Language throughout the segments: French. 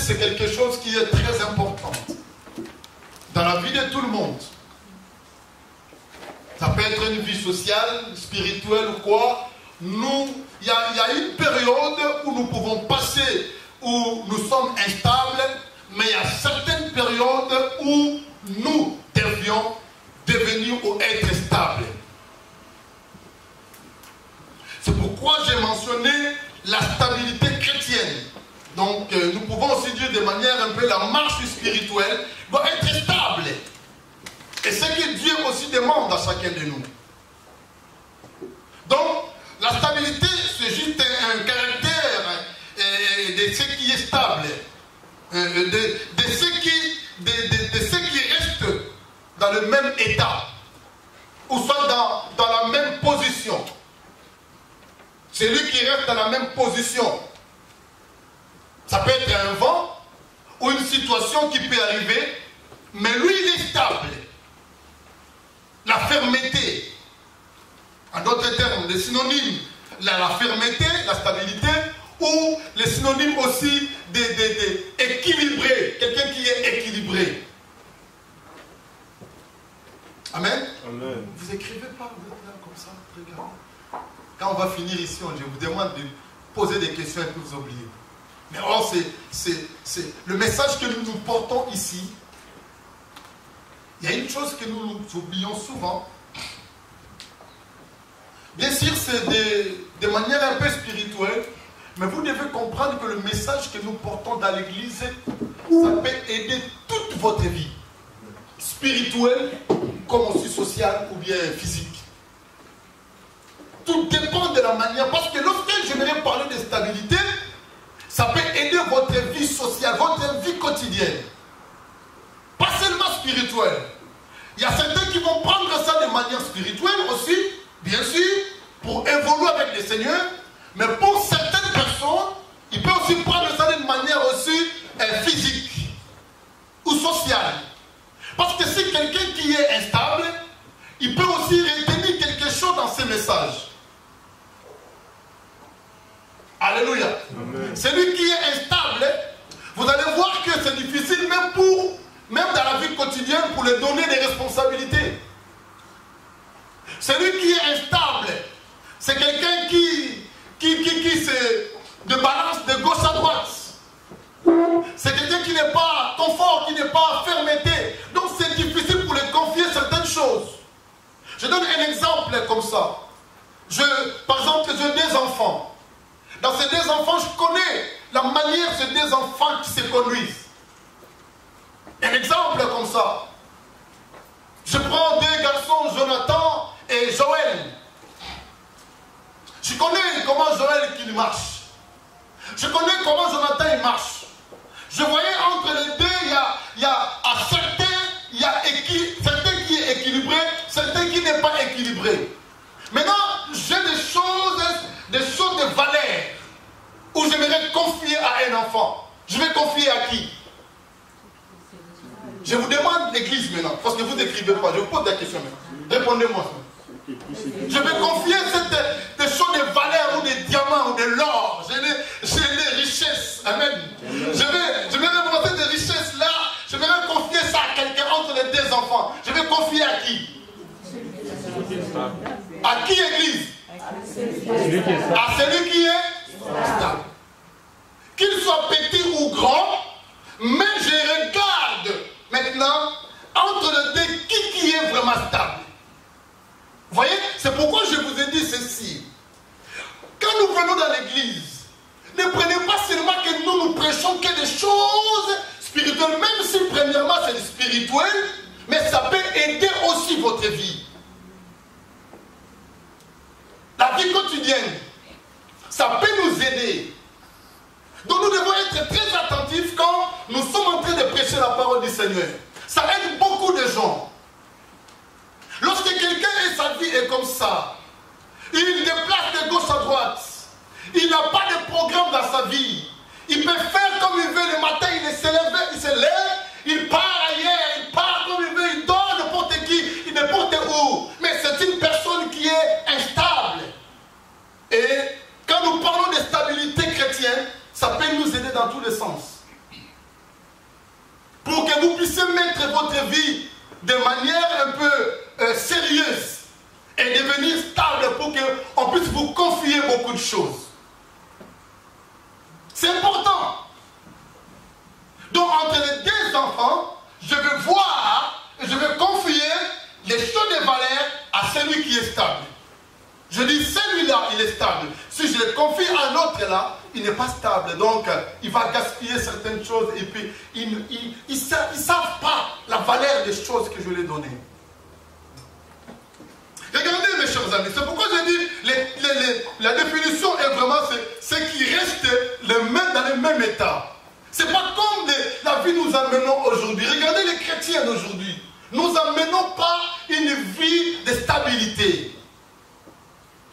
c'est quelque chose qui est très important dans la vie de tout le monde. Ça peut être une vie sociale, spirituelle ou quoi. Nous, il y a une période où nous pouvons passer, où nous sommes instables, mais il y a certaines périodes où nous devions devenir ou être stables. C'est pourquoi j'ai mentionné la stabilité chrétienne. Donc, nous pouvons aussi dire de manière un peu la marche spirituelle doit être stable. Et c'est ce que Dieu aussi demande à chacun de nous. Donc, la stabilité, c'est juste un caractère de ce qui est stable, de ce qui reste dans le même état, ou soit dans la même position. Celui qui reste dans la même position. Ça peut être un vent ou une situation qui peut arriver, mais lui, il est stable. La fermeté. En d'autres termes, les synonymes, la fermeté, la stabilité, ou les synonymes aussi d'équilibré. Quelqu'un qui est équilibré. Amen. Amen. Vous écrivez pas, vous êtes là comme ça, regardez. Quand on va finir ici, je vous demande de poser des questions et que vous oubliez. Mais or, c'est le message que nous portons ici. Il y a une chose que nous oublions souvent. Bien sûr, c'est de manière un peu spirituelle, mais vous devez comprendre que le message que nous portons dans l'église, ça peut aider toute votre vie, spirituelle, comme aussi sociale ou bien physique. Tout dépend de la manière, parce que lorsque j'aimerais parler de stabilité, ça peut aider votre vie sociale, votre vie quotidienne. Pas seulement spirituelle. Il y a certains qui vont prendre ça de manière spirituelle aussi, bien sûr, pour évoluer avec le Seigneur. Mais pour certaines personnes, ils peuvent aussi prendre ça d'une manière aussi physique ou sociale. Parce que si quelqu'un qui est instable, il peut aussi retenir quelque chose dans ses messages. Alléluia. Amen. Celui qui est instable, vous allez voir que c'est difficile même dans la vie quotidienne pour lui donner des responsabilités. Celui qui est instable, c'est quelqu'un qui se balance de gauche à droite. C'est quelqu'un qui n'est pas confort, qui n'est pas fermeté. Donc c'est difficile pour lui confier certaines choses. Je donne un exemple comme ça. Par exemple, j'ai des enfants. Dans ces deux enfants, je connais la manière de ces deux enfants qui se conduisent. Un exemple comme ça. Je prends deux garçons, Jonathan et Joël. Je connais comment Joël il marche. Je connais comment Jonathan il marche. Je voyais entre les deux, il y a certains qui est équilibré, certains qui n'est pas équilibré. Maintenant, j'ai des choses de valeur où j'aimerais confier à un enfant. Je vais confier à qui? Je vous demande l'église maintenant, parce que vous n'écrivez pas. Je vous pose des questions maintenant. Répondez-moi. Je vais confier des choses de valeur ou des diamants ou de l'or. J'ai des richesses. Amen. Je vais remonter des richesses là. Je vais confier ça à quelqu'un entre les deux enfants. Je vais confier à qui? À qui église? À celui qui est stable. Qu'il soit petit ou grand, mais je regarde maintenant entre les deux qui est vraiment stable. Vous voyez, c'est pourquoi je vous ai dit ceci. Quand nous venons dans l'église, ne prenez pas seulement que nous prêchons que des choses spirituelles, même si premièrement c'est spirituel, mais ça peut aider aussi votre vie. La vie quotidienne, ça peut nous aider. Donc nous devons être très attentifs quand nous sommes en train de prêcher la parole du Seigneur. Ça aide beaucoup de gens. Lorsque quelqu'un et sa vie est comme ça, il déplace de gauche à droite, il n'a pas de programme dans sa vie, il peut faire comme il veut le matin, il se lève, il part ailleurs, il part comme il veut, il dort n'importe qui, n'importe où. Mais c'est une personne qui est instable. Et quand nous parlons de stabilité chrétienne, ça peut nous aider dans tous les sens. vous puissiez mettre votre vie de manière un peu sérieuse et devenir stable pour qu'on puisse vous confier beaucoup de choses. C'est important. Donc entre les deux enfants, je vais voir et je vais confier les choses de valeur à celui qui est stable. Je dis celui-là, il est stable. Si je le confie à l'autre là, il n'est pas stable. Donc il va gaspiller certaines choses et puis ils ne savent pas la valeur des choses que je lui ai données. Regardez mes chers amis, c'est pourquoi je dis la définition est vraiment ce qui reste dans le même état. C'est pas comme la vie nous amenons aujourd'hui. Regardez les chrétiens d'aujourd'hui. Nous n'amenons pas une vie de stabilité.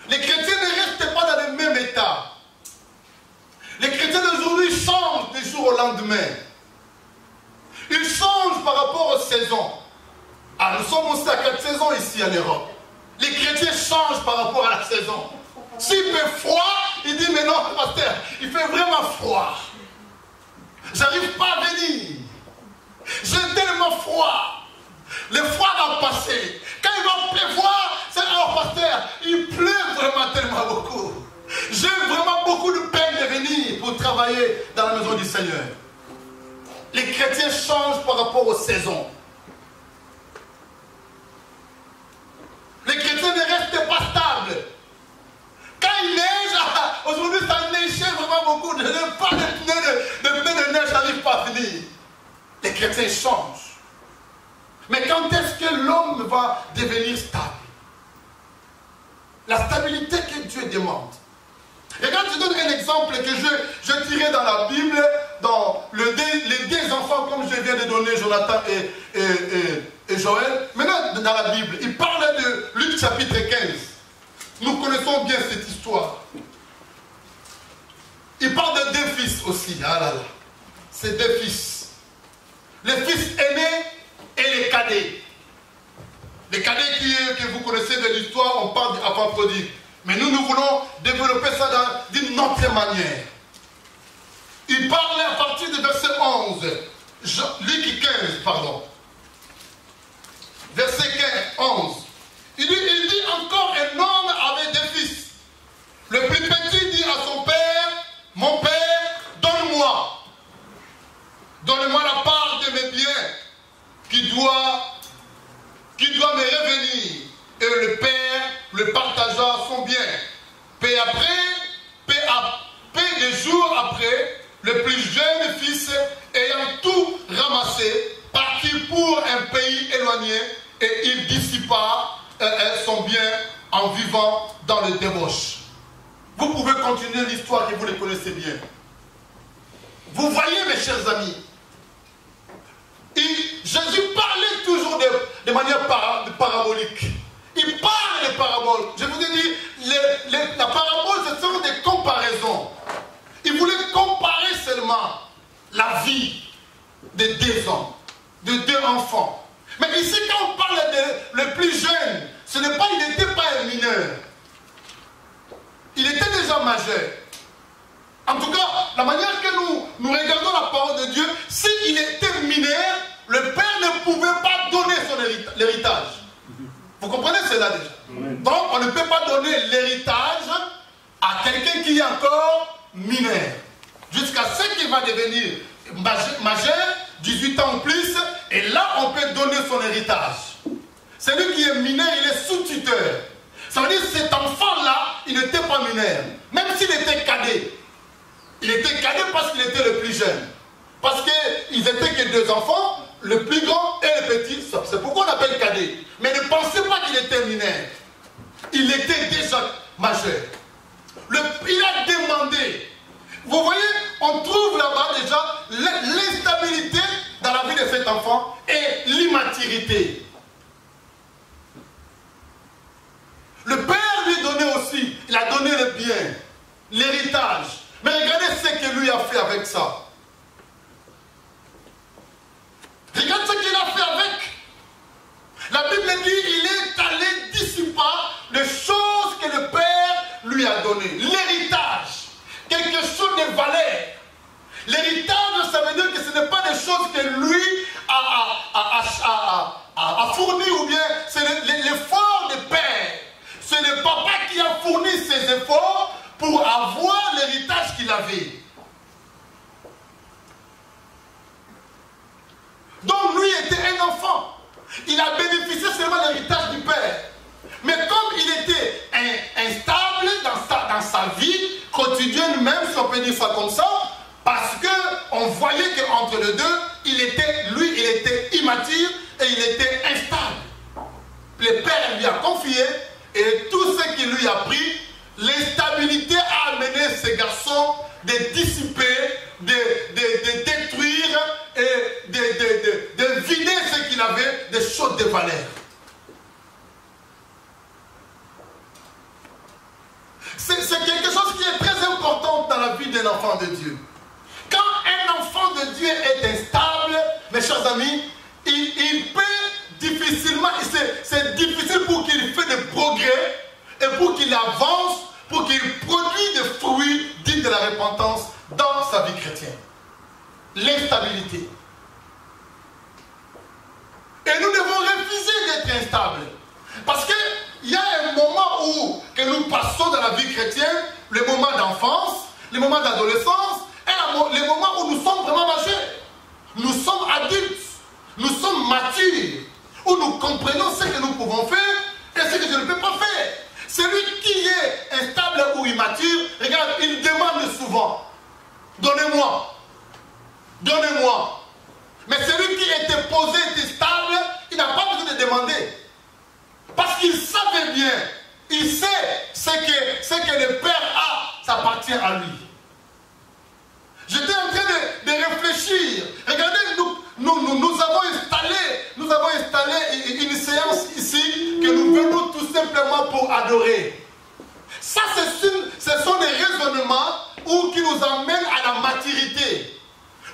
Les chrétiens ne restent pas dans le même état. Les chrétiens d'aujourd'hui changent du jour au lendemain. Ils changent par rapport aux saisons. Ah, nous sommes aussi à 4 saisons ici en Europe. Les chrétiens changent par rapport à la saison. S'il fait froid, il dit mais non, pasteur, il fait vraiment froid. J'arrive pas à venir. J'ai tellement froid. Le froid va passer. Quand il va pleuvoir, c'est alors pasteur, il pleut vraiment tellement beaucoup. J'ai vraiment beaucoup de peine de venir pour travailler dans la maison du Seigneur. Les chrétiens changent par rapport aux saisons. Les chrétiens ne restent pas stables. Quand il neige, aujourd'hui ça neigeait vraiment beaucoup. Pas de pneus de neige n'arrive pas à finir. Les chrétiens changent. Mais quand est-ce que l'homme va devenir stable? La stabilité que Dieu demande. Et quand je donne un exemple que je tirais dans la Bible, dans les deux enfants, comme je viens de donner, Jonathan et Joël, maintenant dans la Bible, il parle de Luc chapitre 15. Nous connaissons bien cette histoire. Il parle de deux fils aussi. Ah là là. C'est deux fils. Les fils aînés et les cadets. Les cadets que vous connaissez de l'histoire, on parle d'enfants prodigue. Mais nous voulons développer ça d'une autre manière. Il parle à partir du verset 11. Luc 15, pardon. Verset 11. Il dit encore un homme avait deux fils. Le plus petit dit à son père, mon père, donne-moi. Donne-moi la part de mes biens qui doit me revenir. Et le père le partagea son bien. Peu des jours après, le plus jeune fils, ayant tout ramassé, partit pour un pays éloigné et il dissipa son bien en vivant dans le débauche. Vous pouvez continuer l'histoire que vous les connaissez bien. Vous voyez, mes chers amis, Jésus parlait toujours de manière parabolique. Il parle de paraboles. Je vous ai dit, la parabole, ce sont des comparaisons. Il voulait comparer seulement la vie de deux hommes, de deux enfants. Mais ici, quand on parle de le plus jeune, il n'était pas un mineur. Il était déjà majeur. En tout cas, la manière que nous regardons la parole de Dieu, s'il était mineur, le père ne pouvait pas donner son l'héritage. Vous comprenez cela déjà? Donc, on ne peut pas donner l'héritage à quelqu'un qui est encore mineur. Jusqu'à ce qu'il va devenir majeur, 18 ans ou plus, et là, on peut donner son héritage. Celui qui est mineur, il est sous-tuteur. Ça veut dire que cet enfant-là, il n'était pas mineur. Même s'il était cadet. Il était cadet parce qu'il était le plus jeune. Parce qu'ils n'étaient que deux enfants, le plus grand et le petit. C'est pourquoi on appelle cadet. Mais ne pensez pas qu'il était mineur. Il était déjà majeur. Il a demandé. Vous voyez, on trouve là-bas déjà l'instabilité dans la vie de cet enfant et l'immaturité. Le père lui donnait aussi, il a donné le bien, l'héritage. Mais regardez ce que lui a fait avec ça. Regarde ce qu'il a fait avec. La Bible dit il est allé dissiper les choses que le Père lui a données. L'héritage. Quelque chose de valeur. L'héritage, ça veut dire que ce n'est pas des choses que lui a fourni, ou bien c'est l'effort des pères. C'est le papa qui a fourni ses efforts pour avoir l'héritage qu'il avait. Donc lui était un enfant. Il a bénéficié seulement de l'héritage du père. Mais comme il était instable dans sa vie quotidienne, même si on peut dire ça comme ça, parce qu'on voyait qu'entre les deux, il était immature et il était instable. Le père lui a confié et tout ce qu'il lui a pris, l'instabilité a amené ces garçons de dissiper, de détruire et de vider ce qu'il avait des choses de valeur. C'est quelque chose qui est très important dans la vie d'un enfant de Dieu. Quand un enfant de Dieu est instable, mes chers amis, il peut difficilement, c'est difficile pour qu'il fasse des progrès et pour qu'il avance, pour qu'il produise des fruits dignes de la repentance dans sa vie chrétienne. L'instabilité. Et nous devons refuser d'être instables. Parce qu'il y a un moment où que nous passons dans la vie chrétienne, le moment d'enfance, le moment d'adolescence, et le moment où nous sommes vraiment majeurs. Nous sommes adultes, nous sommes matures, où nous comprenons ce que nous pouvons faire et ce que je ne peux pas faire. Celui qui est instable ou immature, regarde, il demande souvent, donnez-moi, donnez-moi. Mais celui qui était posé, était stable, il n'a pas besoin de demander. Parce qu'il savait bien, il sait ce que le Père a, ça appartient à lui. J'étais en train de réfléchir. Regardez, nous avons installé une séance ici que nous venons tout simplement pour adorer. Ça, ce sont des raisonnements qui nous amènent à la maturité.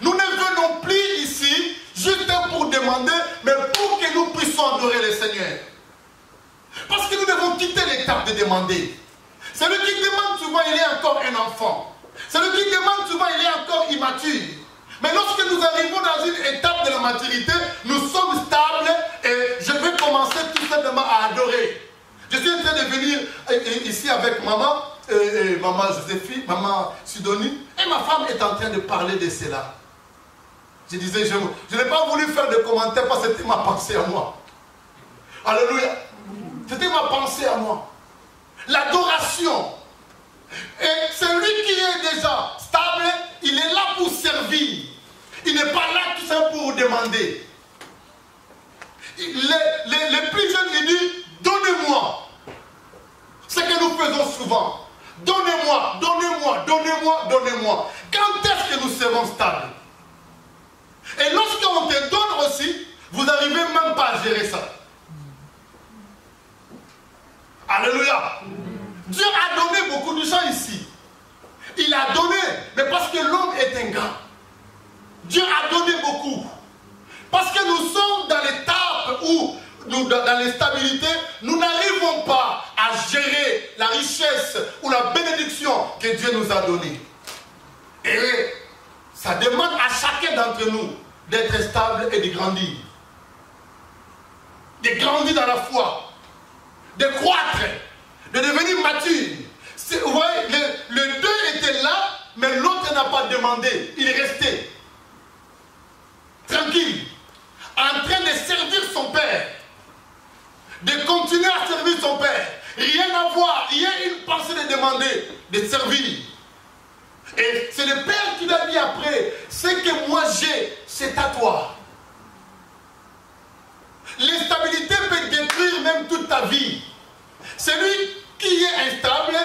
Nous ne venons plus ici juste pour demander, mais pour que nous puissions adorer le Seigneur. Parce que nous devons quitter l'étape de demander. Celui qui demande souvent, il est encore un enfant. Celui qui demande souvent, il est encore immature. Mais lorsque nous arrivons dans une étape de la maturité, nous sommes stables et je vais commencer tout simplement à adorer. Je suis en train de venir ici avec maman, maman Joséphine, maman Sidonie, et ma femme est en train de parler de cela. Je disais, je n'ai pas voulu faire de commentaires parce que c'était ma pensée à moi. Alléluia. C'était ma pensée à moi. L'adoration. Et celui qui est déjà stable, il est là pour servir. Il n'est pas là tout ça pour demander. Les plus jeunes, ils disent, donnez-moi. Ce que nous faisons souvent. Donnez-moi, donnez-moi, donnez-moi, donnez-moi. Quand est-ce que nous serons stables? Et lorsqu'on te donne aussi, vous n'arrivez même pas à gérer ça. Alléluia. Dieu a donné beaucoup de gens ici. Il a donné, mais parce que l'homme est ingrat. Dieu a donné beaucoup. Parce que nous sommes dans l'étape où, dans l'instabilité, nous n'arrivons pas à gérer la richesse ou la bénédiction que Dieu nous a donnée. Et ça demande à chacun d'entre nous d'être stable et de grandir. De grandir dans la foi. De croître. De devenir mature. Vous voyez, le deux était là, mais l'autre n'a pas demandé. Il est resté. Tranquille. En train de servir son père. De continuer à servir son père. Rien à voir. Il y a une pensée de demander, de servir. Et c'est le père qui l'a dit après. Ce que moi j'ai, c'est à toi. L'instabilité peut détruire même toute ta vie. Celui qui est instable,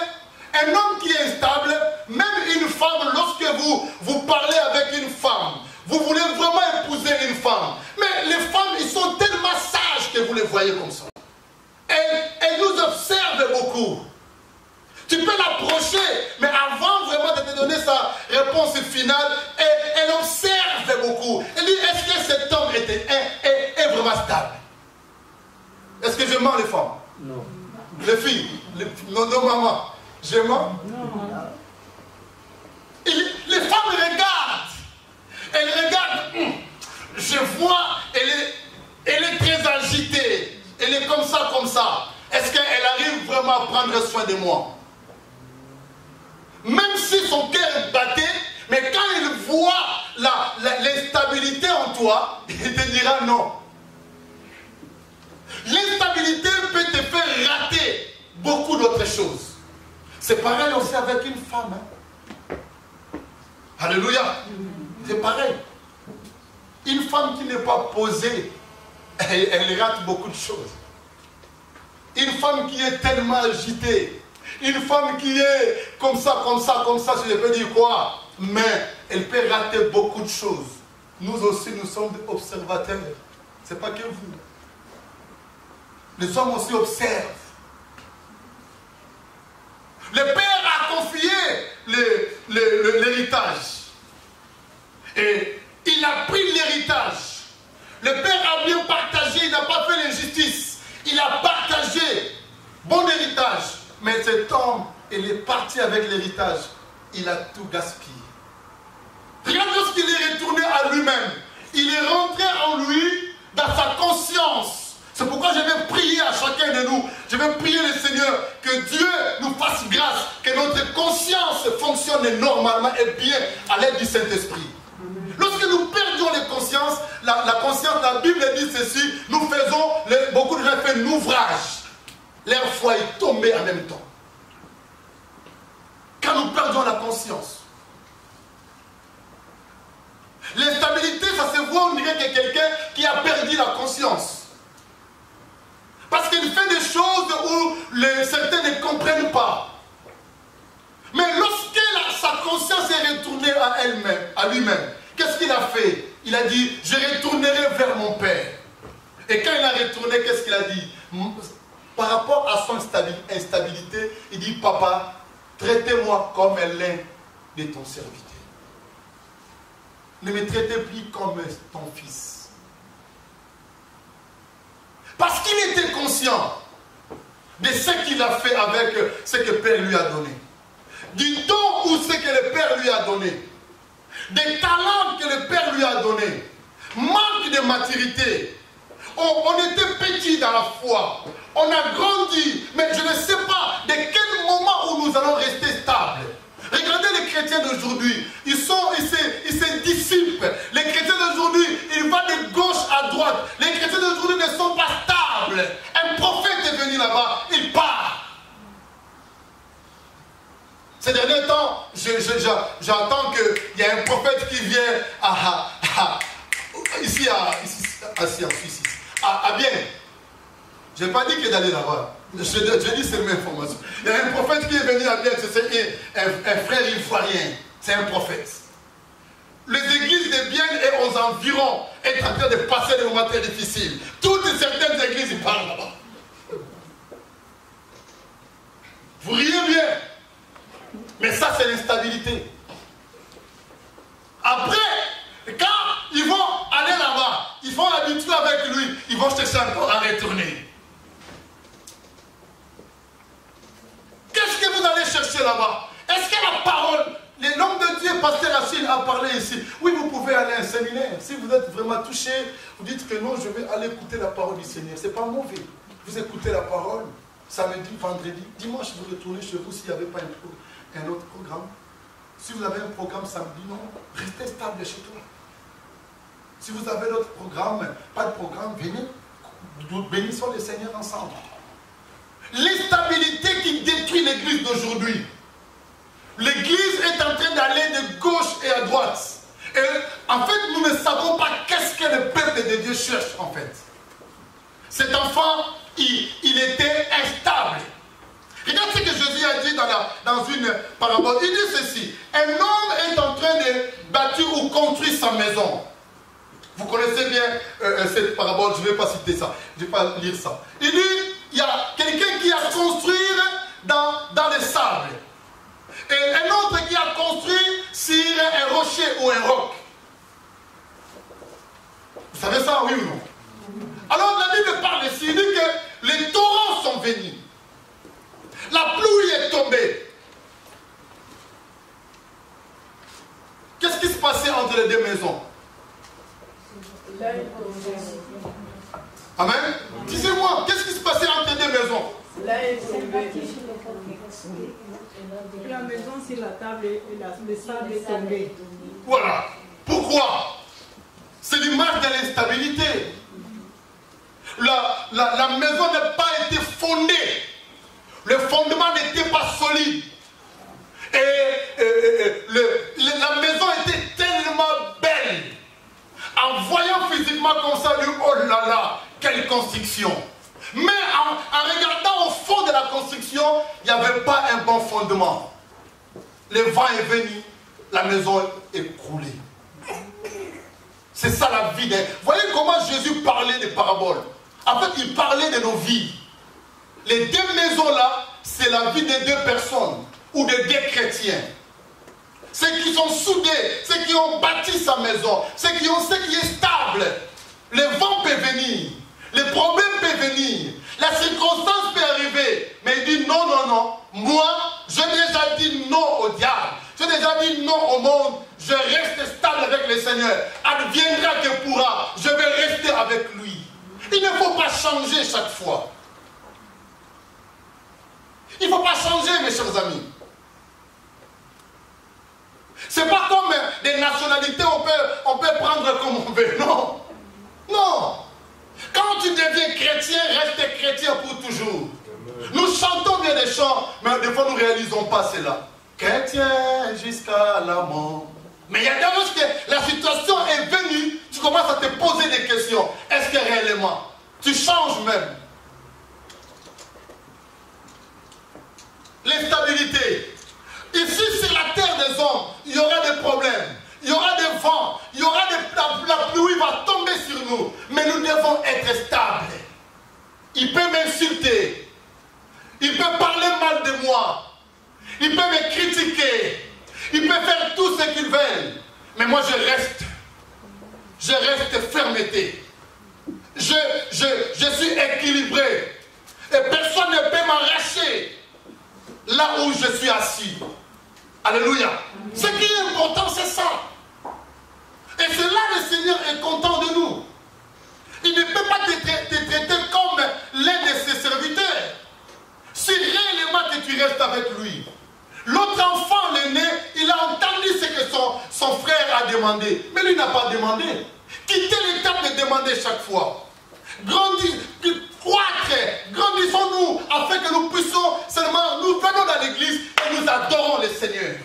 un homme qui est instable, même une femme, lorsque vous parlez avec une femme, vous voulez vraiment épouser une femme. Mais les femmes, ils sont tellement sages que vous les voyez comme ça. Elles nous observent beaucoup. Tu peux l'approcher, mais avant vraiment de te donner sa réponse finale, elle observe beaucoup. Elle dit, est-ce que cet homme est vraiment stable? Est-ce que je mens les femmes? Non. Les filles, non, maman, je mens? Non. Les femmes regardent. Elles regardent. Je vois, elle est très agitée. comme ça, est-ce qu'elle arrive vraiment à prendre soin de moi? Même si son cœur est batté, mais quand il voit l'instabilité en toi, il te dira non. L'instabilité peut te faire rater beaucoup d'autres choses. C'est pareil aussi avec une femme. Hein. Alléluia. C'est pareil. Une femme qui n'est pas posée, elle rate beaucoup de choses. Une femme qui est tellement agitée, une femme qui est comme ça, je peux dire quoi, mais elle peut rater beaucoup de choses. Nous aussi, nous sommes des observateurs. Ce n'est pas que vous. Les hommes aussi observent. Le père a confié l'héritage. Et il a pris l'héritage. Le père a bien partagé, il n'a pas fait l'injustice. Il a partagé. Bon héritage. Mais cet homme, il est parti avec l'héritage. Il a tout gaspillé. Regarde lorsqu'il est retourné à lui-même. Il est rentré en lui dans sa conscience. C'est pourquoi je vais prier à chacun de nous. Je vais prier le Seigneur que Dieu nous fasse grâce, que notre conscience fonctionne normalement et bien à l'aide du Saint-Esprit. Lorsque nous perdons les consciences, la conscience, la Bible dit ceci, nous faisons, beaucoup de gens font l'ouvrage. Leur foi est tombée en même temps. Quand nous perdons la conscience. L'instabilité, ça se voit, on dirait que quelqu'un qui a perdu la conscience. Parce qu'il fait des choses où certains ne comprennent pas. Mais lorsque sa conscience est retournée à elle-même, à lui-même, qu'est-ce qu'il a fait? Il a dit, je retournerai vers mon Père. Et quand il a retourné, qu'est-ce qu'il a dit? Par rapport à son instabilité, il dit, papa, traitez-moi comme l'un de ton serviteur. Ne me traitez plus comme ton fils. Parce qu'il était conscient de ce qu'il a fait avec ce que le Père lui a donné. Du don ou ce que le Père lui a donné. Des talents que le Père lui a donné. Manque de maturité. On était petit dans la foi. On a grandi. Mais je ne sais pas de quel moment où nous allons rester stables. Regardez les chrétiens d'aujourd'hui. Ils se dissipent. Les chrétiens d'aujourd'hui, ils vont de gauche à droite. Les chrétiens d'aujourd'hui ne sont pas stables. Un prophète est venu là-bas, il part. Ces derniers temps, j'entends qu'il y a un prophète qui vient ici en Suisse. À Bien. Je n'ai pas dit qu'il allait là-bas. Je dis c'est une information. Il y a un prophète qui est venu à Bien, c'est un frère ivoirien. C'est un prophète. Les églises de Bien et aux environs sont en train de passer des moments très difficiles. Toutes certaines églises, ils parlent là-bas. Vous riez bien. Mais ça, c'est l'instabilité. Après, quand ils vont aller là-bas, ils vont habituer avec lui, ils vont chercher encore à retourner. Qu'est-ce que vous allez chercher là-bas? Est-ce que la parole, l'homme de Dieu, pasteur Achille, a parlé ici? Oui, vous pouvez aller à un séminaire. Si vous êtes vraiment touché, vous dites que non, je vais aller écouter la parole du Seigneur. Ce n'est pas mauvais. Vous écoutez la parole, samedi, vendredi, dimanche, vous retournez chez vous s'il n'y avait pas un autre programme. Si vous avez un programme samedi, non, restez stable chez toi. Si vous avez d'autres programmes, pas de programme, venez, nous bénissons le Seigneur ensemble. L'instabilité qui détruit l'église d'aujourd'hui. L'église est en train d'aller de gauche et à droite. Et en fait, nous ne savons pas qu'est-ce que le peuple de Dieu cherche en fait. Cet enfant, il était instable. Regarde ce que Jésus a dit dans une parabole. Il dit ceci. Un homme est en train de bâtir ou construire sa maison. Vous connaissez bien cette parabole, je ne vais pas citer ça. Je ne vais pas lire ça. Il dit, il y a quelqu'un qui a construit dans le sable. Et un autre qui a construit sur un rocher ou un roc. Vous savez ça, oui ou non? Alors la Bible parle ici, il dit que les torrents sont venus. La pluie est tombée. Qu'est-ce qui se passait entre les deux maisons? Amen. Disez-moi, qu'est-ce qui se passait entre les deux maisons? La maison sur la table et le sable est tombé. Voilà. Pourquoi? C'est l'image de l'instabilité. La maison n'a pas été fondée. Le fondement n'était pas solide. La maison était tellement belle. En voyant physiquement comme ça, lui, oh là là, quelle construction. Mais en regardant au fond de la construction, il n'y avait pas un bon fondement. Le vent est venu, la maison est écroulée. C'est ça la vie. Voyez comment Jésus parlait des paraboles. En fait, il parlait de nos vies. Les deux maisons là, c'est la vie de deux personnes ou de deux chrétiens. Ceux qui sont soudés, ceux qui ont bâti sa maison, ceux qui est stable. Le vent peut venir, les problèmes peuvent venir, la circonstance peut arriver. Mais il dit non, non, non. Moi, j'ai déjà dit non au diable. J'ai déjà dit non au monde. Je reste stable avec le Seigneur. Adviendra que pourra. Je vais rester avec lui. Il ne faut pas changer chaque fois. Il ne faut pas changer, mes chers amis. C'est pas comme des nationalités, on peut prendre comme on veut. Non. Non. Quand tu deviens chrétien, reste chrétien pour toujours. Nous chantons bien des chants, mais des fois nous ne réalisons pas cela. Chrétien jusqu'à la mort. Mais il y a des choses que la situation est venue, tu commences à te poser des questions. Est-ce que réellement, tu changes même? L'instabilité. Ici, sur la terre des hommes, il y aura des problèmes, il y aura des vents, il y aura la pluie va tomber sur nous. Mais nous devons être stables. Il peut m'insulter, il peut parler mal de moi, il peut me critiquer, il peut faire tout ce qu'il veut. Mais moi, je reste fermeté. Je suis équilibré. Et personne ne peut m'arracher là où je suis assis. Alléluia. Ce qui est important, c'est ça. Et c'est là que le Seigneur est content de nous. Il ne peut pas te traiter comme l'un de ses serviteurs. Si réellement que tu restes avec lui. L'autre enfant, l'aîné, il a entendu ce que son frère a demandé. Mais lui n'a pas demandé. Quittez l'étape de demander chaque fois. Grandissons-nous afin que nous puissions seulement, nous venons dans l'église et nous adorons le Seigneur.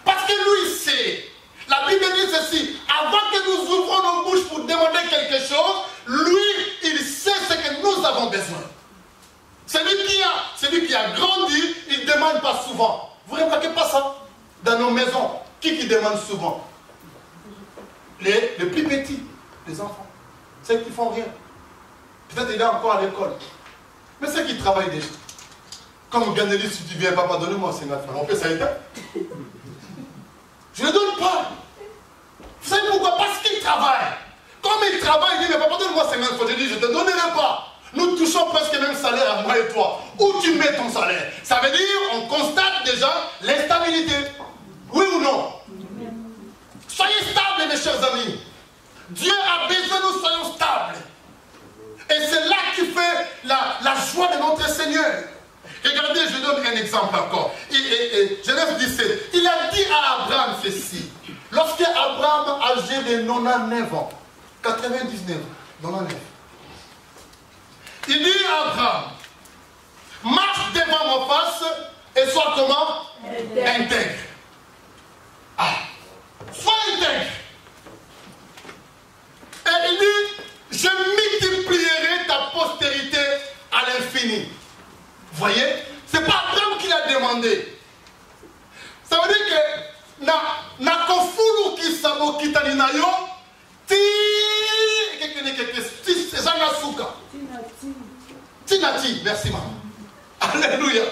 Parce que lui sait, la Bible dit ceci, avant que nous ouvrons nos bouches pour demander quelque chose, lui, il sait ce que nous avons besoin. Celui qui a grandi, il ne demande pas souvent. Vous ne remarquez pas ça? Dans nos maisons, qui demande souvent? Les plus petits, les enfants. Ceux qui ne font rien. Peut-être qu'il est encore à l'école. Mais ceux qui travaillent déjà. Comme Ganeli, si tu viens, papa, donne-moi 50 francs. On fait ça été. Je ne donne pas. Vous savez pourquoi? Parce qu'il travaille. Comme il travaille, il dit, mais papa, donne-moi 50 francs. Je dis, je ne te donnerai pas. Nous touchons presque le même salaire à moi et toi. Où tu mets ton salaire? Ça veut dire, on constate déjà l'instabilité. Oui ou non? Soyez stables, mes chers amis. Dieu a besoin que nous soyons stables. Et c'est là qui fait la joie de notre Seigneur. Regardez, je donne un exemple encore. Genèse 17. Il a dit à Abraham ceci. Lorsque Abraham, âgé de 99 ans, 99, 99, il dit à Abraham, marche devant ma face et sois comment? Intègre. Ah, sois intègre. Et il dit, je multiplierai ta postérité à l'infini. Vous voyez? C'est pas Abraham qui l'a demandé. Ça veut dire que na kofulu kisabo kitalinayo ti zanasuka. Tinati, merci maman. Alléluia.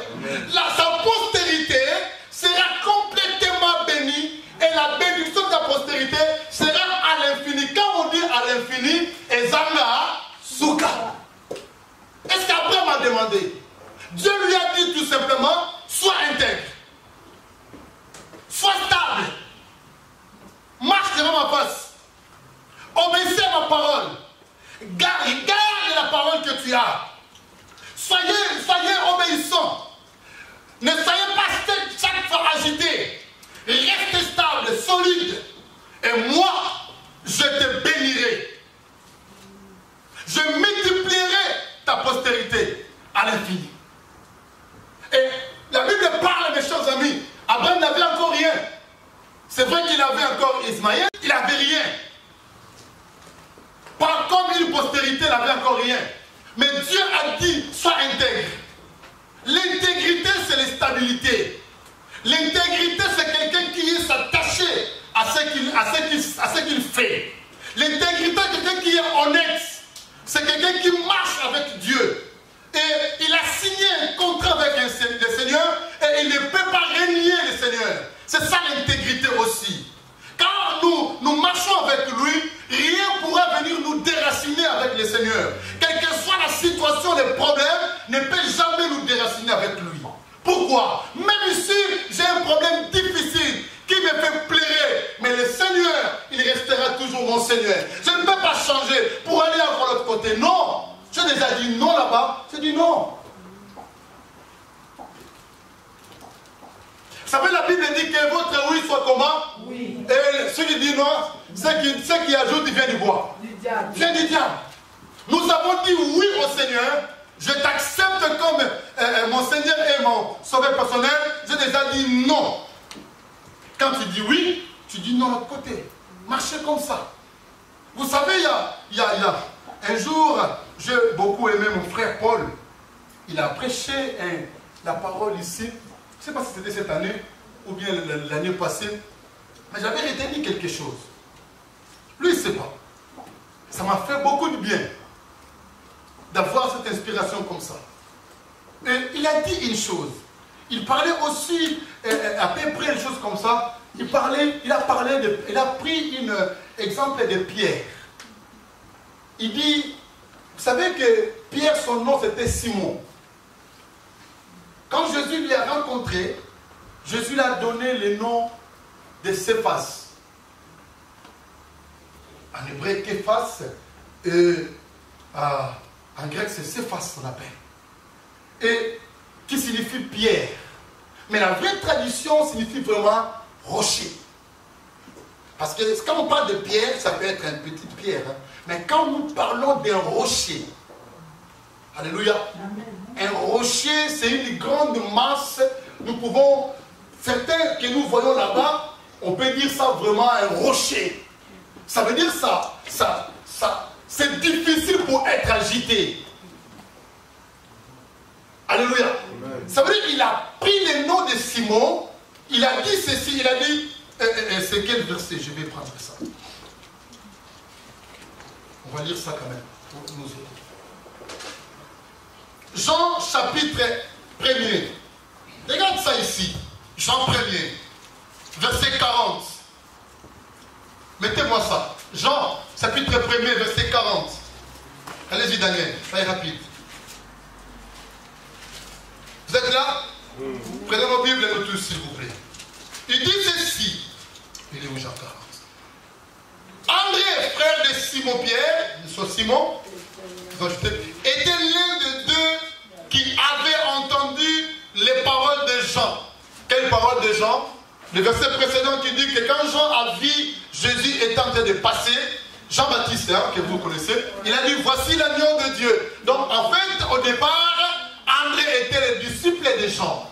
Sa postérité sera complètement bénie et la bénédiction de la postérité sera à l'infini. Quand on dit à l'infini, Ezanga Souka. Est-ce qu'Abraham a demandé? Dieu lui a dit tout simplement, sois intègre, sois stable, marche devant ma face, obéissez à ma parole, garde que tu as. Soyez obéissants. Ne soyez pas chaque fois agités. Restez stable, solide. Et moi, je te bénirai. Je multiplierai ta postérité à l'infini. Et la Bible parle, mes chers amis, Abraham n'avait encore rien. C'est vrai qu'il avait encore Ismaël, il n'avait rien. Pas comme une postérité, il n'avait encore rien. Mais Dieu a dit, sois intègre. L'intégrité, c'est la stabilité. L'intégrité, c'est quelqu'un qui est attaché à ce qu'il fait. L'intégrité, c'est quelqu'un qui est honnête. C'est quelqu'un qui marche avec Dieu. Et il a signé un contrat avec le Seigneur et il ne peut pas renier le Seigneur. C'est ça l'intégrité aussi. Quand nous marchons avec lui, rien ne pourra venir nous déraciner avec le Seigneur. Quelle que soit la situation, le problème ne peut jamais nous déraciner avec lui. Pourquoi? Même si j'ai un problème difficile qui me fait pleurer, mais le Seigneur, il restera toujours mon Seigneur. Je ne peux pas changer pour aller à l'autre côté. Non! J'ai déjà dit non là-bas, j'ai dit non. Vous savez, la Bible dit que votre oui soit comment? Oui. Et ceux qui disent non, ceux qui ajoutent, ils viennent du bois. Du diable. Viens du diable. Nous avons dit oui au Seigneur. Je t'accepte comme mon Seigneur et mon sauveur personnel. J'ai déjà dit non. Quand tu dis oui, tu dis non de l'autre côté. Marchez comme ça. Vous savez, il y a un jour, j'ai beaucoup aimé mon frère Paul. Il a prêché la parole ici. Je ne sais pas si c'était cette année ou bien l'année passée. Mais j'avais retenu quelque chose. Lui, il ne sait pas. Ça m'a fait beaucoup de bien d'avoir cette inspiration comme ça. Et il a dit une chose. Il parlait aussi à peu près une chose comme ça. Il a pris un exemple de Pierre. Il dit, vous savez que Pierre, son nom c'était Simon. Quand Jésus lui a rencontré, Jésus lui a donné le nom de Céphas. En hébreu, Képhas, en grec c'est Céphas qu'on appelle. Et qui signifie pierre. Mais la vraie traduction signifie vraiment rocher. Parce que quand on parle de pierre, ça peut être une petite pierre. Hein. Mais quand nous parlons d'un rocher, alléluia, un rocher c'est une grande masse, nous pouvons, certains que nous voyons là-bas, on peut dire ça vraiment un rocher. Ça veut dire c'est difficile pour être agité. Alléluia. Amen. Ça veut dire qu'il a pris le nom de Simon, il a dit ceci, il a dit, c'est quel verset? Je vais prendre ça. On va lire ça quand même. Pour nous autres. Jean chapitre 1er. Regarde ça ici. Jean 1er. Verset 40. Mettez-moi ça. Jean chapitre 1er, verset 40. Allez-y Daniel, ça est rapide. Vous êtes là? Prenez vos Bibles et nous tous, s'il vous plaît. Il dit ceci. Il est où Jean 40? André, frère de Simon-Pierre, soit Simon, était l'un des deux qui avait entendu les paroles de Jean. Quelles paroles de Jean? Le verset précédent qui dit que quand Jean a vu Jésus étant en train de passer, Jean-Baptiste, hein, que vous connaissez, il a dit voici l'agneau de Dieu. Donc en fait, au départ, André était le disciple de Jean.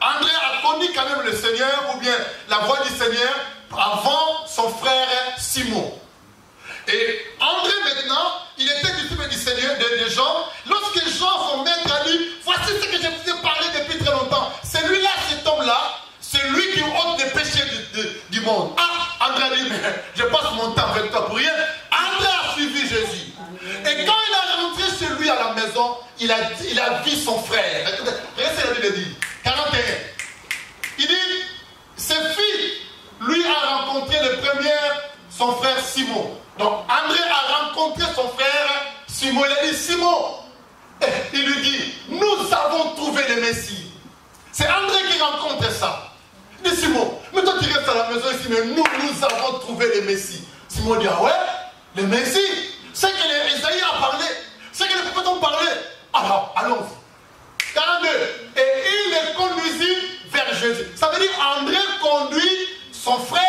André a connu quand même le Seigneur, ou bien la voix du Seigneur, avant son frère Simon. Et André maintenant, il était disciple du Seigneur, de Jean. Lorsque Jean, son maître, a dit, voici ce que je vous ai parlé depuis très longtemps. Celui-là, cet homme-là, c'est lui qui ôte les péchés du monde. Ah, André a dit, mais je passe mon temps avec toi pour rien. André a suivi Jésus. Et quand il est rentré chez lui à la maison, il a vu son frère. Regardez ce que la Bible dit. 41. Il dit, ses filles, lui a rencontré le premier, son frère Simon. Donc André a rencontré son frère Simon. Il a dit, Simon, il lui dit, nous avons trouvé le Messie. C'est André qui rencontre ça. Il dit, Simon, mais toi tu restes à la maison ici, mais nous avons trouvé le Messie. Simon dit, ah ouais, le Messie, c'est que Esaïe a parlé, c'est que le entend parler. Alors, allons-y. 42. Et il les conduisit vers Jésus. Ça veut dire André conduit son frère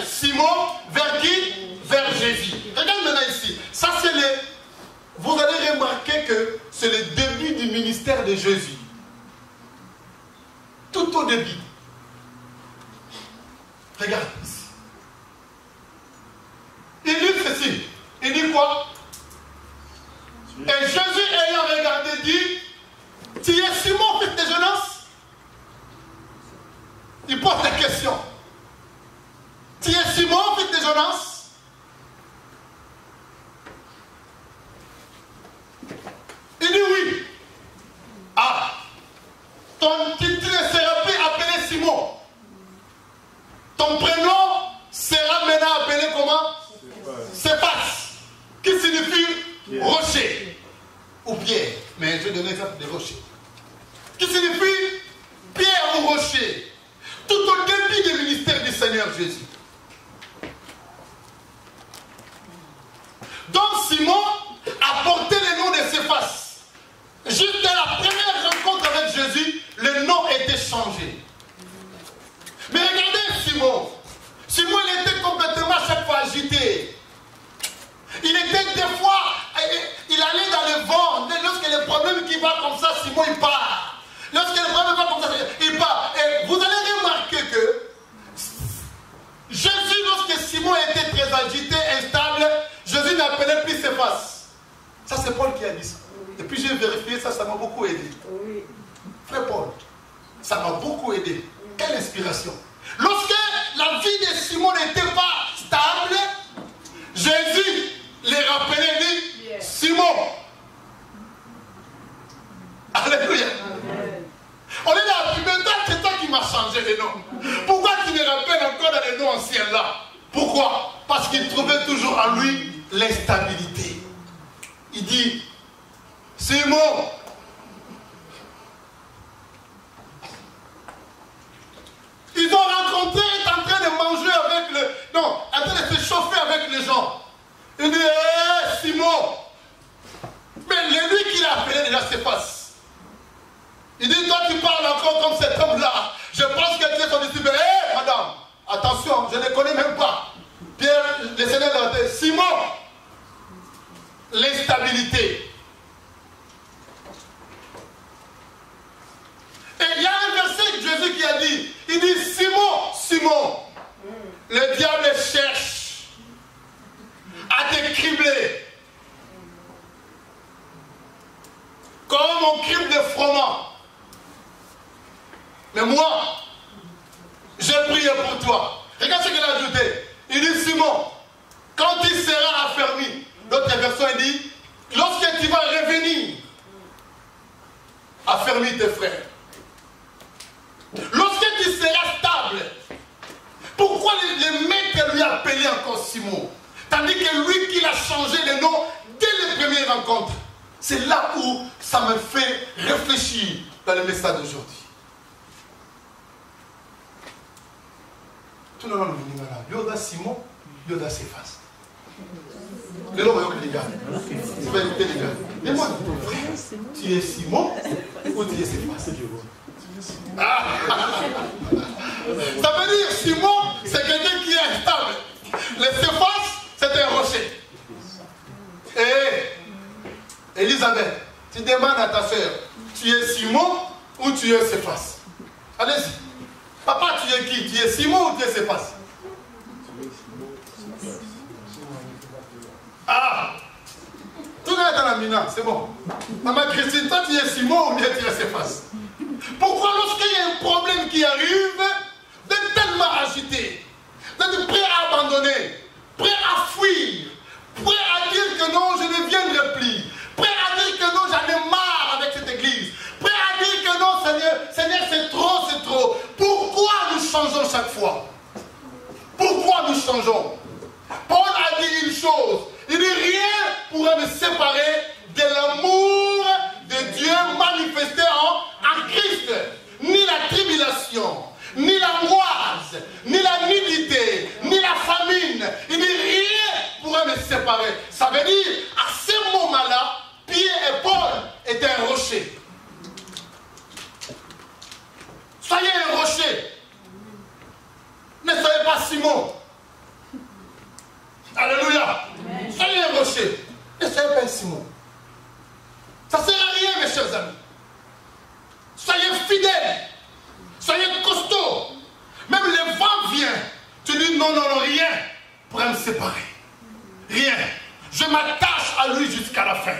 Simon vers qui? Vers Jésus. Regarde maintenant ici. Ça c'est le... Vous allez remarquer que c'est le début du ministère de Jésus. Tout au début. Regarde ici. Il dit ceci. Il dit quoi? Et Jésus ayant regardé dit, tu es Simon, fils de Jonas? Il pose la question. Tu es Simon, fils de Jonas? Il dit oui. Ah, tu ne seras plus appelé Simon. Ton prénom sera maintenant appelé comment? Céphas, qui signifie rocher ou pierre. Mais je vais donner l'exemple de rocher. Qui signifie pierre ou rocher. Tout au début du ministère du Seigneur Jésus. Donc Simon a porté le nom de Céphas. Juste à la première rencontre avec Jésus, le nom était changé. Mais regardez Simon. Simon, il était complètement à chaque fois agité. Il était des fois, il allait dans le vent. Lorsque le problème qui va comme ça, Simon il part. Lorsque le problème va comme ça, il part. Et vous allez remarquer que Jésus, lorsque Simon était très agité, instable, Jésus n'appelait plus Céphas. Ça c'est Paul qui a dit ça. Et puis j'ai vérifié ça, ça m'a beaucoup aidé. Oui. Frère Paul, ça m'a beaucoup aidé. Quelle inspiration. Lorsque la vie de Simon n'était pas stable, Jésus les rappelait, dit, yeah. Simon. Alléluia. Amen. On est là, maintenant c'est toi qui m'as changé les noms. Pourquoi tu me rappelles encore dans les noms anciens là? Pourquoi? Parce qu'il trouvait toujours en lui l'instabilité. Il dit, Simon, ils ont rencontré, est en train de manger avec le... Non, en train de se chauffer avec les gens. Il dit, hé, Simon. Mais lui qui l'a appelé déjà Céphas. Il dit, toi tu parles encore comme cet homme-là. Je pense que tu es son disciple. Hé, madame, attention, je ne connais même pas. Pierre, le Seigneur l'a dit, Simon, l'instabilité. Et il y a un verset de Jésus qui a dit, il dit, Simon, Simon, le diable cherche à te cribler comme on crible des froment. Mais moi, j'ai prié pour toi. Regarde ce qu'il a ajouté. Il dit, Simon, quand tu seras affermi, l'autre version il dit, lorsque tu vas revenir, affermis tes frères. Lorsque tu seras stable, pourquoi le maître lui a appelé encore Simon? Tandis que lui qui a changé le nom dès les premières rencontres. C'est là où ça me fait réfléchir dans le message d'aujourd'hui. Tout le monde me dit là, Yoda Simon, Yoda Céphas. Le nom est les gars. Tu vas écouter les gars. Dis-moi, tu es Simon ou tu es Céphas? Ah. Ça veut dire Simon, c'est quelqu'un qui est instable. Le Céphas, c'est un rocher. Et Elisabeth, tu demandes à ta soeur, tu es Simon ou tu es Céphas? Allez-y. Papa, tu es qui? Tu es Simon ou tu es Céphas? Ah! Tout le monde est dans la mina, c'est bon. Maman Christine, toi tu es Simon ou bien tu es Céphas? Pourquoi lorsqu'il y a un problème qui arrive, d'être tellement agité, d'être prêt à abandonner, prêt à fuir, prêt à dire que non, je ne viendrai plus, prêt à dire que non, j'en ai marre avec cette église, prêt à dire que non, Seigneur, c'est trop, c'est trop. Pourquoi nous changeons chaque fois? Pourquoi nous changeons? Paul a dit une chose, il dit rien pourra me séparer de l'amour de Dieu manifesté en Christ. Ni la tribulation, ni l'angoisse, ni la nudité, ni la famine. Il dit rien pourra me séparer. Ça veut dire, à ce moment-là, Pierre et Paul était un rocher. Soyez un rocher. Ne soyez pas Simon. Alléluia. Soyez un rocher. Ne soyez pas un Simon. Ça ne sert à rien, mes chers amis. Soyez fidèles. Soyez costauds. Même le vent vient. Tu dis non, non, non, rien pour me séparer. Rien. Je m'attache à lui jusqu'à la fin.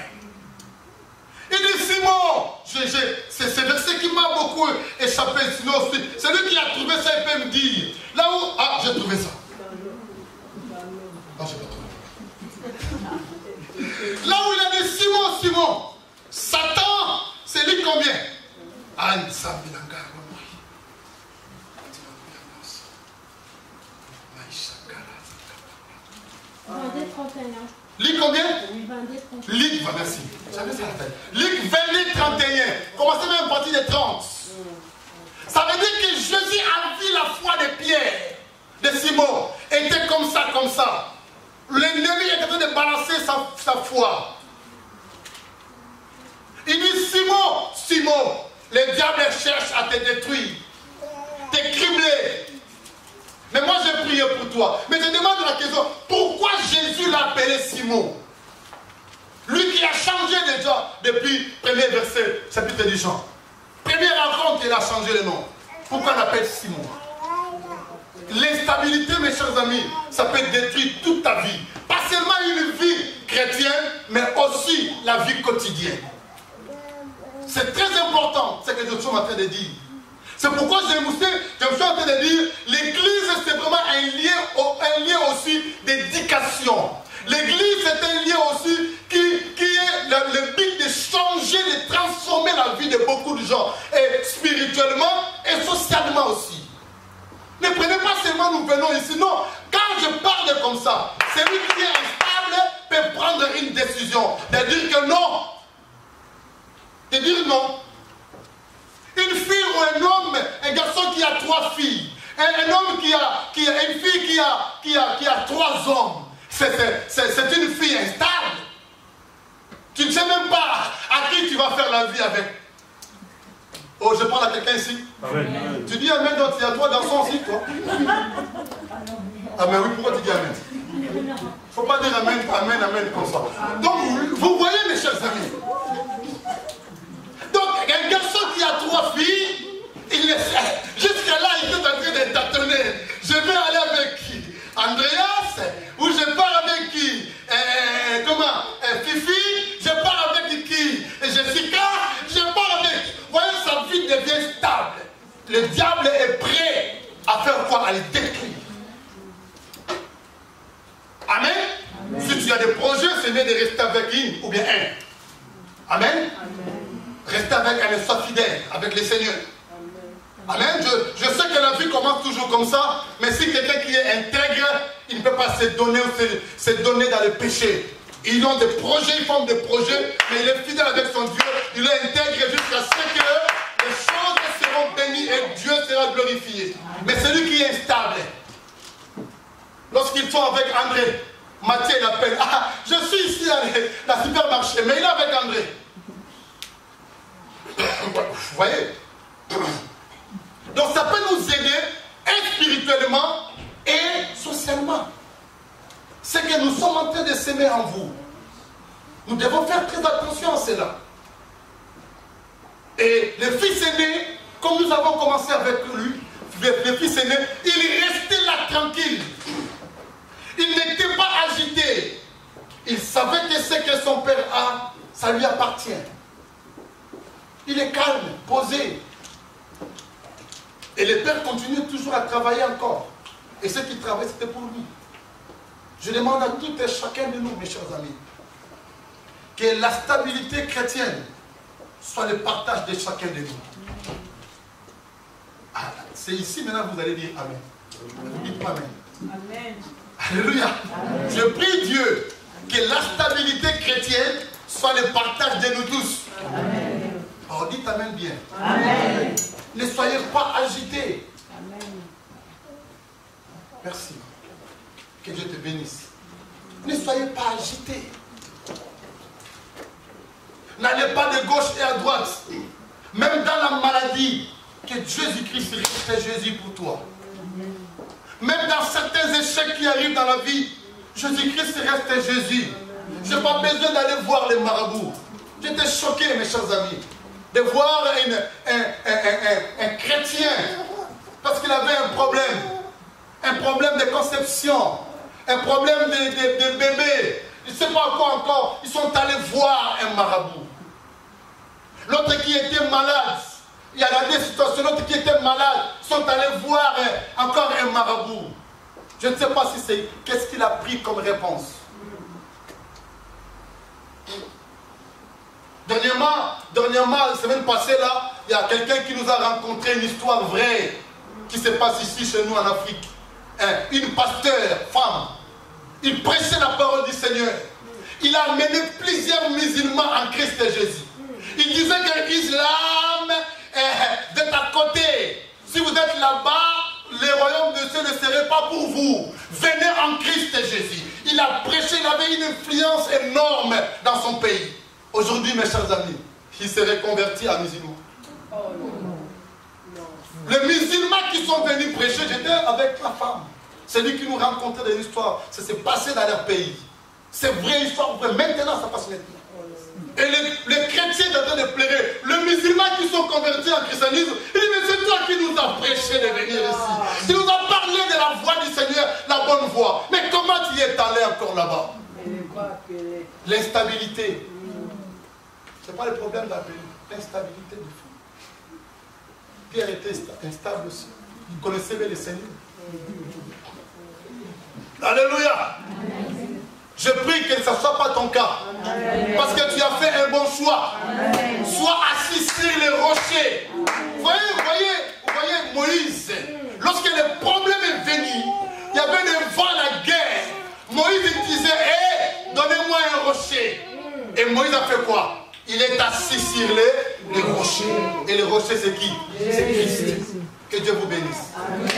Il dit Simon, c'est ce verset qui m'a beaucoup échappé. Sinon, c'est lui qui a trouvé ça, il peut me dire. Là où. Ah, j'ai trouvé ça. Ah, j'ai pas trouvé. Là où il a dit Simon, Simon, Satan, c'est lui combien? Ah, il s'est mis dans garde. Vendée 31. Luc combien? Vendée 31. Luc, merci. J'avais ça à la tête. Luc 22, 31. Commencez même à partir des 30. Ça veut dire que Jésus a vu la foi de Pierre, de Simon. Était comme ça, comme ça. L'ennemi est en train de balancer sa foi. Il dit Simon, Simon, le diable cherche à te détruire, te cribler. Mais moi j'ai prié pour toi. Mais je demande la question, pourquoi Jésus l'a appelé Simon? Lui qui a changé déjà depuis le premier verset, chapitre 10 Jean. Première rencontre, il a changé le nom. Pourquoi on l'appelle Simon? L'instabilité, mes chers amis, ça peut détruire toute ta vie. Pas seulement une vie chrétienne, mais aussi la vie quotidienne. C'est très important ce que je suis en train de dire. C'est pourquoi je me suis en train de dire, l'église c'est vraiment un lien aussi d'éducation. L'église c'est un lien aussi qui est le but de changer, de transformer la vie de beaucoup de gens. Et spirituellement et socialement aussi. Ne prenez pas seulement nous venons ici. Non, quand je parle comme ça, celui qui est instable peut prendre une décision. De dire que non. De dire non. Une fille ou un homme, un garçon qui a 3 filles, un homme qui a une fille qui a 3 hommes, c'est une fille instable. Tu ne sais même pas à qui tu vas faire la vie avec. Oh, je parle à quelqu'un ici. Amen. Tu dis Amen, donc il y a 3 garçons aussi, toi. Amen, oui, pourquoi tu dis Amen? Il ne faut pas dire Amen, Amen, Amen comme ça. Donc, vous voyez, mes chers amis. Donc, un garçon qui a 3 filles, jusqu'à là, il est en train de tâtonner. Je vais aller avec qui? Andreas? Ou je pars avec qui? Fifi? Je pars avec qui? Jessica? Je pars avec. Vous voyez, sa vie devient stable. Le diable est prêt à faire quoi? À les détruire. Amen? Amen. Si tu as des projets, c'est mieux de rester avec une ou bien un. Amen? Amen. Restez avec un sois fidèle, avec le Seigneur. Amen. Je sais que la vie commence toujours comme ça, mais si quelqu'un qui est intègre, il ne peut pas se donner dans le péché. Ils ont des projets, ils font des projets, mais il est fidèle avec son Dieu, il est intègre jusqu'à ce que les choses seront bénies et Dieu sera glorifié. Mais celui qui est instable, lorsqu'ils sont avec André, Matthieu l'appelle, ah, je suis ici à la supermarché, mais il est avec André. Vous voyez? Donc ça peut nous aider et spirituellement et socialement. C'est que nous sommes en train de s'aimer en vous. Nous devons faire très attention à cela. Et le fils aîné, comme nous avons commencé avec lui, le fils aîné, il restait là tranquille. Il n'était pas agité. Il savait que ce que son père a, ça lui appartient. Il est calme, posé. Et le père continue toujours à travailler encore. Et ce qu'il travaille, c'était pour lui. Je demande à tout et chacun de nous, mes chers amis, que la stabilité chrétienne soit le partage de chacun de nous. Ah, c'est ici maintenant que vous allez dire Amen. Vous dites pas Amen. Amen. Alléluia. Amen. Je prie Dieu que la stabilité chrétienne soit le partage de nous tous. Amen. Oh, dites Amen bien. Amen. Ne soyez pas agités. Amen. Merci. Que Dieu te bénisse. Ne soyez pas agités. N'allez pas de gauche et à droite. Même dans la maladie, que Jésus-Christ reste Jésus pour toi. Même dans certains échecs qui arrivent dans la vie, Jésus-Christ reste Jésus. Je n'ai pas besoin d'aller voir les marabouts. J'étais choqué, mes chers amis, de voir un chrétien, parce qu'il avait un problème de conception, un problème de bébé. Je ne sais pas quoi encore. Ils sont allés voir un marabout. L'autre qui était malade, il y a des situations, l'autre qui était malade, sont allés voir encore un marabout. Je ne sais pas si c'est... Qu'est-ce qu'il a pris comme réponse? Dernièrement, la semaine passée, là, il y a quelqu'un qui nous a rencontré une histoire vraie qui se passe ici chez nous en Afrique. Une pasteur, femme, il prêchait la parole du Seigneur. Il a amené plusieurs musulmans en Christ Jésus. Il disait que l'islam est de ta côté. Si vous êtes là-bas, les royaumes de Dieu ne seraient pas pour vous. Venez en Christ Jésus. Il a prêché, il avait une influence énorme dans son pays. Aujourd'hui, mes chers amis, il s'est reconverti en musulman. Les musulmans qui sont venus prêcher, j'étais avec ma femme. C'est lui qui nous racontait des histoires. Ça s'est passé dans leur pays. C'est vraie histoire. Maintenant, ça passe maintenant. Et les chrétiens sont en train de pleurer. Les musulmans qui sont convertis en christianisme, il dit, mais c'est toi qui nous as prêché de venir ici. Tu nous as parlé de la voie du Seigneur, la bonne voie. Mais comment tu y es allé encore là-bas? L'instabilité. Ce n'est pas le problème d'un pays. L'instabilité du fond. Pierre était instable aussi. Vous connaissez bien le Seigneur. Alléluia. Je prie que ce ne soit pas ton cas. Parce que tu as fait un bon choix. Sois assis sur les rochers. Vous voyez Moïse. Lorsque le problème est venu, il y avait des vents à la guerre. Moïse disait, hé, donnez-moi un rocher. Et Moïse a fait quoi? Il est assis sur les rochers. Et les rochers, c'est qui? C'est Christ. Que Dieu vous bénisse. Amen.